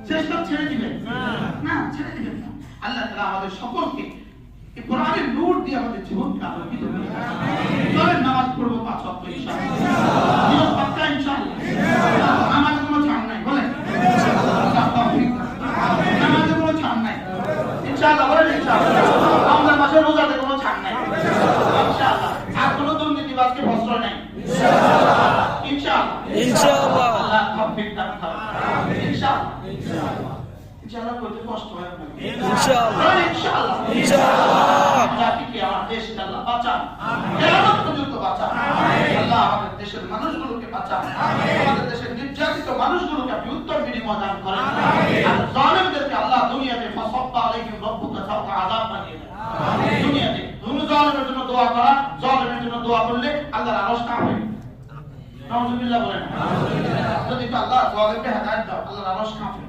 চেষ্টা ছেড়ে দিবেন না, ছেড়ে দিবেন না। আল্লাহ তাআলা আমাদের সকলকে এই কোরআনের নূর দিয়ে আমাদের জীবনকে আলোকিত করে চলেন নামাজ পড়বো 5 ওয়াক্ত ইনশাআল্লাহ, জীবন পাক্কা ইনশাআল্লাহ। নামাজে কোনো ছাড় নাই, বলেন নামাজে কোনো ছাড় নাই ইনশাআল্লাহ, বলেন ইনশাআল্লাহ। রমজান মাসে রোজাতে কোনো ছাড় নাই ইনশাআল্লাহ। আর কোনো দুর্নীতিবাজকে প্রশ্রয় নাই ইনশাআল্লাহ, ইনশাআল্লাহ। আল্লাহ তৌফিক দান করুন ইনশাআল্লাহ, ইনশাআল্লাহ। করতে কষ্ট হয় না ইনশাআল্লাহ, ইনশাআল্লাহ, ইনশাআল্লাহ। জাতিকে আমার দেশকে আল্লাহ বাঁচান, কিয়ামত পর্যন্ত বাঁচান আল্লাহ। আমাদের দেশের মানুষগুলোকে বাঁচান, আমাদের দেশের নির্যাতিত মানুষগুলোকে আপনি উত্তম বিনিময় দান করেন। আর জালেমদেরকে আল্লাহ দুনিয়াতে ফাসাব্বা আলাইহিম রাব্বুকা সাওতা আযাব বানিয়ে দেন দুনিয়াতে। তুমি জালেমের জন্য দোয়া করা, জালেমের জন্য দোয়া করলে আল্লাহর আরশ কাঁপে হবে। নাউযুবিল্লাহ বলেন, যদি আল্লাহ জালেমকে হেদায়েত দাও আল্লাহর আরশ কাঁপে।